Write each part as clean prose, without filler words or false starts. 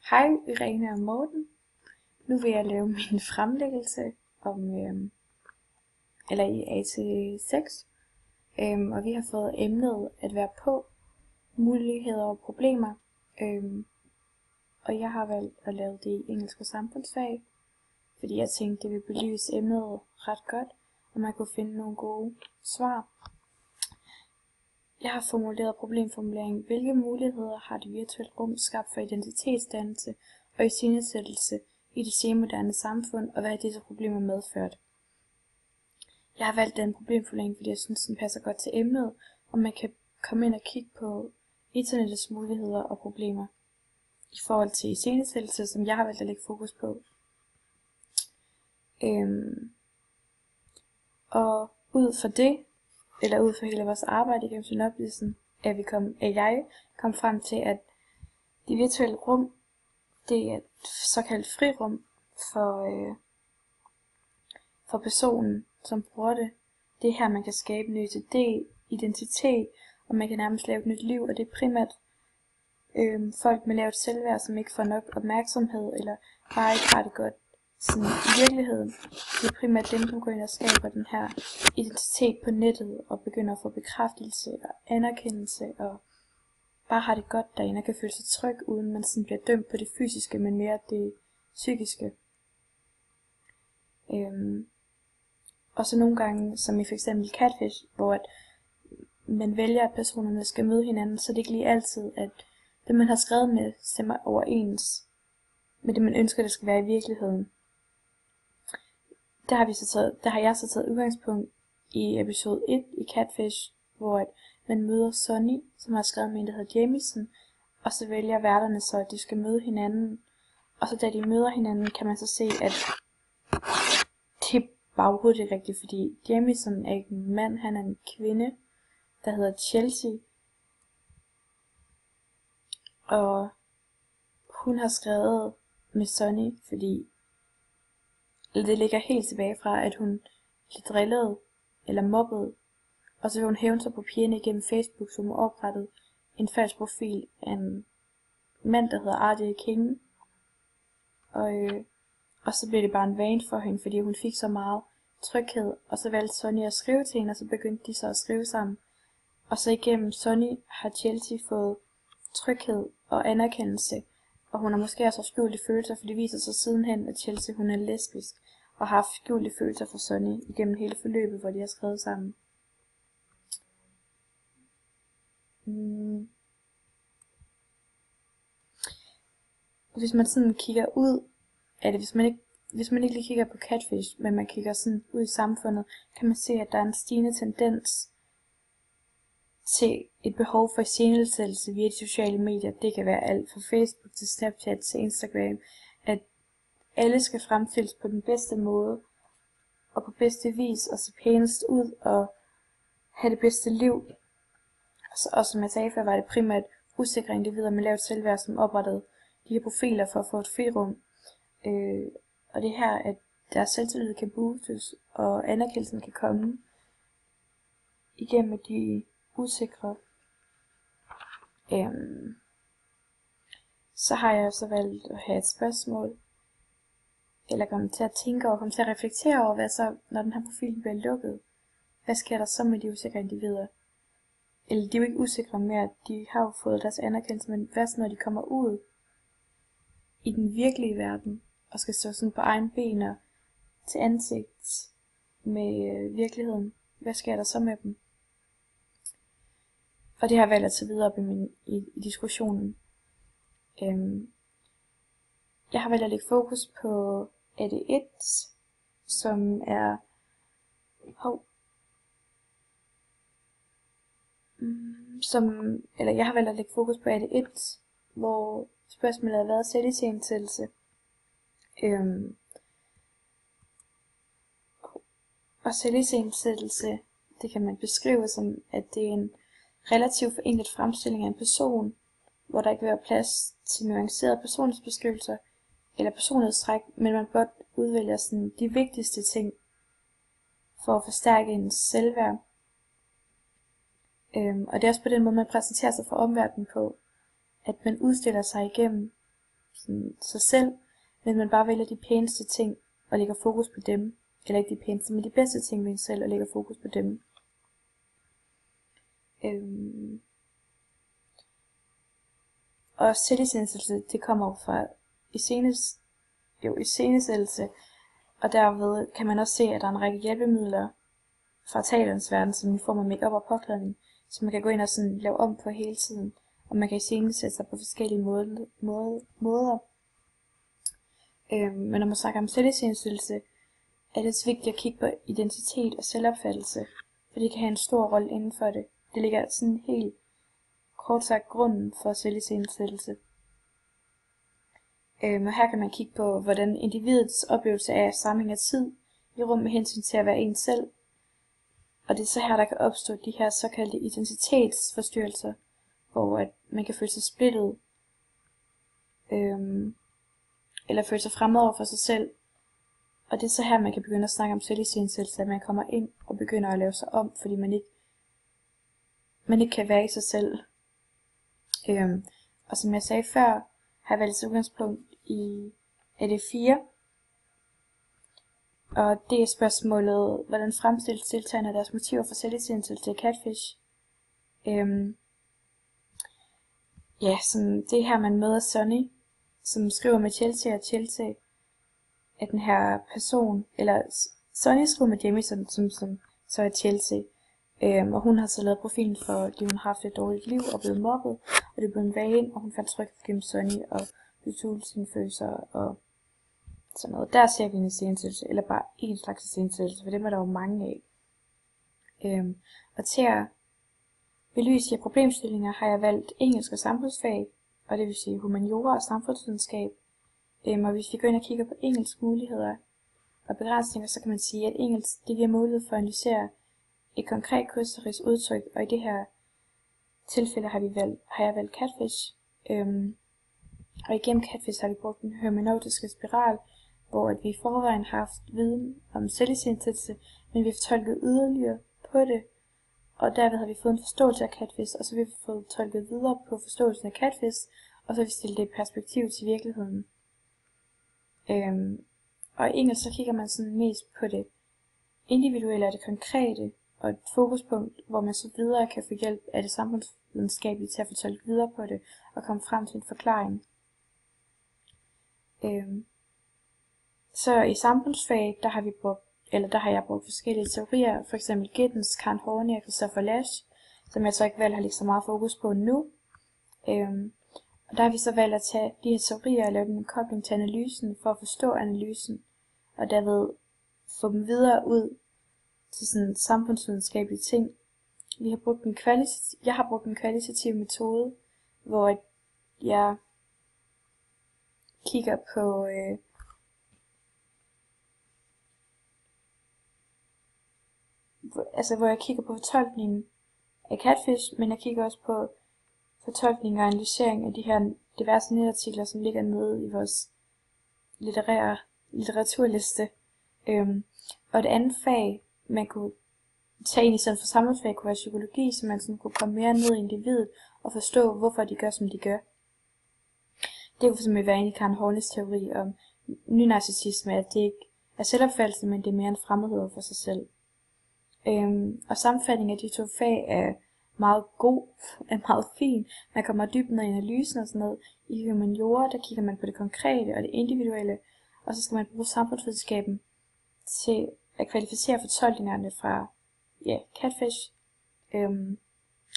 Hej Irene og Morten. Nu vil jeg lave min fremlæggelse i AT6, og vi har fået emnet at være på, muligheder og problemer, og jeg har valgt at lave det i engelsk og samfundsfag, fordi jeg tænkte, det ville belyse emnet ret godt, og man kunne finde nogle gode svar. Jeg har formuleret problemformuleringen: hvilke muligheder har det virtuelle rum skabt for identitetsdannelse og iscenesættelse i det senmoderne samfund, og hvad har disse problemer medført? Jeg har valgt den problemformulering, fordi jeg synes, den passer godt til emnet, og man kan komme ind og kigge på internettets muligheder og problemer i forhold til iscenesættelse, som jeg har valgt at lægge fokus på. Og ud fra det, eller ud fra hele vores arbejde igennem synopsisen, er jeg kom frem til, at det virtuelle rum, det er et såkaldt frirum for personen, som bruger det. Det er her, man kan skabe ny identitet, og man kan nærmest lave et nyt liv, og det er primært folk med lavt selvværd, som ikke får nok opmærksomhed, eller bare ikke har det godt sådan, i virkeligheden. Det er primært dem, som går ind og skaber den her identitet på nettet, og begynder at få bekræftelse og anerkendelse, og bare har det godt derinde, og kan føle sig tryg, uden man sådan bliver dømt på det fysiske, men mere det psykiske. Og så nogle gange, som i for eksempel Catfish, hvor at man vælger, at personerne skal møde hinanden, så det ikke lige altid, at det man har skrevet med, stemmer overens med det man ønsker, det skal være i virkeligheden. Der har jeg så taget udgangspunkt i episode 1 i Catfish, hvor at man møder Sonny, som har skrevet med en, der hedder Jamison, og så vælger værterne så, at de skal møde hinanden. Og så da de møder hinanden, kan man så se, at det bare overhovedet ikke rigtigt, fordi Jamison er ikke en mand, han er en kvinde, der hedder Chelsea. Og hun har skrevet med Sonny, fordi det ligger helt tilbage fra, at hun blev drillet eller mobbet, og så vil hun hævne sig på pigerne igennem Facebook, som hun oprettede en falsk profil af en mand, der hedder R.J. King. Og så blev det bare en vane for hende, fordi hun fik så meget tryghed, og så valgte Sonny at skrive til hende, og så begyndte de så at skrive sammen. Og så igennem Sonny har Chelsea fået tryghed og anerkendelse, og hun har måske også skjulte følelser, for det viser sig sidenhen, at Chelsea hun er lesbisk, og har haft skjulte følelser for Sonny igennem hele forløbet, hvor de har skrevet sammen. Hvis man sådan kigger ud af det, hvis man ikke lige kigger på Catfish, men man kigger sådan ud i samfundet, kan man se, at der er en stigende tendens til et behov for iscenesættelse via de sociale medier. Det kan være alt fra Facebook til Snapchat til Instagram, at alle skal fremstilles på den bedste måde, og på bedste vis, og se pænest ud, og have det bedste liv. Og som jeg sagde før, var det primært usikre individer med lavt selvværd, som oprettede de her profiler for at få et frirum. Og det her, at deres selvtillid kan boostes, og anerkendelsen kan komme igennem de usikre. Så har jeg så valgt at have et spørgsmål, eller komme til at tænke over, komme til at reflektere over, hvad så, når den her profil bliver lukket, hvad sker der så med de usikre individer? Eller de er jo ikke usikre mere, de har jo fået deres anerkendelse, men hvad så, når de kommer ud i den virkelige verden, og skal stå sådan på egen ben og til ansigt med virkeligheden? Hvad sker der så med dem? Og det har jeg valgt at tage videre op i diskussionen. Jeg har valgt at lægge fokus på AD1, som er jeg har valgt at lægge fokus på AD1, hvor spørgsmålet har været selviscenesættelse. Og selviscenesættelse, det kan man beskrive som, at det er en relativt forenklet fremstilling af en person, hvor der ikke vil være plads til nuancerede personlighedsbeskrivelser eller personlighedstræk, men man blot udvælger sådan de vigtigste ting for at forstærke ens selvværd. Og det er også på den måde, man præsenterer sig for omverdenen på, at man udstiller sig igennem sådan, sig selv, men man bare vælger de pæneste ting og lægger fokus på dem. Eller ikke de pæneste, men de bedste ting ved en selv og lægger fokus på dem. Og selvisættelse, det kommer jo fra iscenesættelse, og derved kan man også se, at der er en række hjælpemidler fra talerens verden, som i form af make-up og påklædning, som man kan gå ind og sådan lave om på hele tiden, og man kan iscenesætte sig på forskellige måder. Men når man snakker om selviscenesættelse, er det også vigtigt at kigge på identitet og selvopfattelse, for det kan have en stor rolle inden for det. Det ligger sådan helt kort sagt grunden for selviscenesættelse. Og her kan man kigge på, hvordan individets oplevelse af sammenhæng af tid i rum med hensyn til at være en selv. Og det er så her, der kan opstå de her såkaldte identitetsforstyrrelser, hvor at man kan føle sig splittet, eller føle sig fremmed over for sig selv. Og det er så her, man kan begynde at snakke om selviscenesættelse, at man kommer ind og begynder at lave sig om, fordi man ikke kan være i sig selv. Og som jeg sagde før, har jeg valgt udgangspunkt i AD4. Og det er spørgsmålet, hvordan fremstilles deltagerne deres motiver for selviscenesættelse i Catfish. Det er her, man møder Sonny, som skriver med Chelsea, at den her person, eller Sonny skriver med Jamie, som så er Chelsea. Og hun har så lavet profilen for, at hun har haft et dårligt liv og blevet mobbet, og det er blevet en vane, og hun fandt tryg gennem Sonny og betule sine følelser og sådan noget. Der ser vi en iscenesættelse, eller bare en slags iscenesættelse, for dem er der jo mange af. Og til at belyse de her problemstillinger har jeg valgt engelsk og samfundsfag, og det vil sige humaniora og samfundsvidenskab. Og hvis vi går ind og kigger på engelsk muligheder og begrænsninger, så kan man sige, at engelsk det giver mulighed for at analysere et konkret kunstnerisk udtryk, og i det her tilfælde har jeg valgt Catfish. Og igennem Catfish har vi brugt den hermeneutiske spiral, hvor at vi i forvejen har haft viden om selviscenesættelse, men vi har fortolket yderligere på det, og derved har vi fået en forståelse af Catfish, og så har vi fået tolket videre på forståelsen af Catfish, og så har vi stillet det i perspektiv til virkeligheden. Og i engelsk så kigger man sådan mest på det individuelle og det konkrete, og et fokuspunkt, hvor man så videre kan få hjælp af det samfundsvidenskabelige til at fortolke videre på det, og komme frem til en forklaring. Så i samfundsfag, der har jeg brugt forskellige teorier, for eksempel Giddens, Kant Horney og Christopher Lasch, som jeg så ikke valgt har lægget så meget fokus på nu. Og der har vi så valgt at tage de her teorier og lave en kobling til analysen, for at forstå analysen, og derved få dem videre ud til sådan samfundsvidenskabelige ting. Jeg har brugt en kvalitativ metode, hvor jeg kigger på hvor jeg kigger på fortolkningen af Catfish, men jeg kigger også på fortolkning og analysering af de her diverse netartikler, som ligger nede i vores litteraturliste. Og det andet fag, man kunne tage ind i stedet for samfundsfag, kunne være psykologi, så man sådan kunne komme mere ned i individet og forstå, hvorfor de gør, som de gør. Det kunne fx være inde i Kant Horneys teori om nynarcissisme, at det ikke er selvopfattelse, men det er mere en fremmedhed for sig selv. Og sammenfatningen af de to fag er meget god, er meget fin. Man kommer dybt ned i analysen og sådan noget. I humaniora, der kigger man på det konkrete og det individuelle, og så skal man bruge samfundsvidenskaben til at kvalificere fortolkningerne fra Catfish.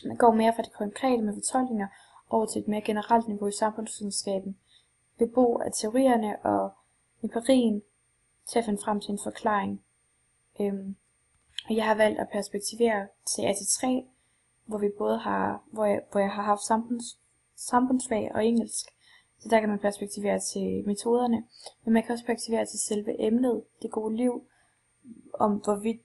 Man går mere fra det konkrete med fortolkninger over til et mere generelt niveau i samfundsvidenskaben, ved brug af teorierne og empirien til at finde frem til en forklaring. Og jeg har valgt at perspektivere til AT3, hvor jeg har haft samfundsfag og engelsk. Så der kan man perspektivere til metoderne, men man kan også perspektivere til selve emnet, det gode liv, om hvorvidt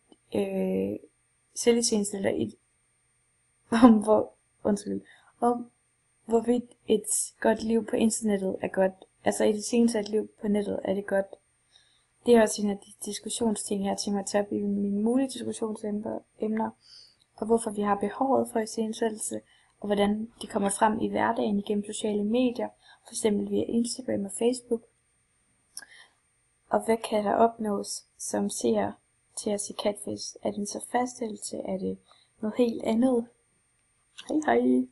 hvorvidt et godt liv på internettet er godt. Altså et iscenesat liv på nettet er det godt. Det er også en af de diskussionsting, jeg har tænkt mig at tage op i mine mulige diskussionsemner, og hvorfor vi har behovet for iscenesættelse, og hvordan de kommer frem i hverdagen igennem sociale medier, f.eks. via Instagram og Facebook. Og hvad kan der opnås som ser til at se catfish? Er det en tilfredsstillelse? Er det noget helt andet? Hej hej!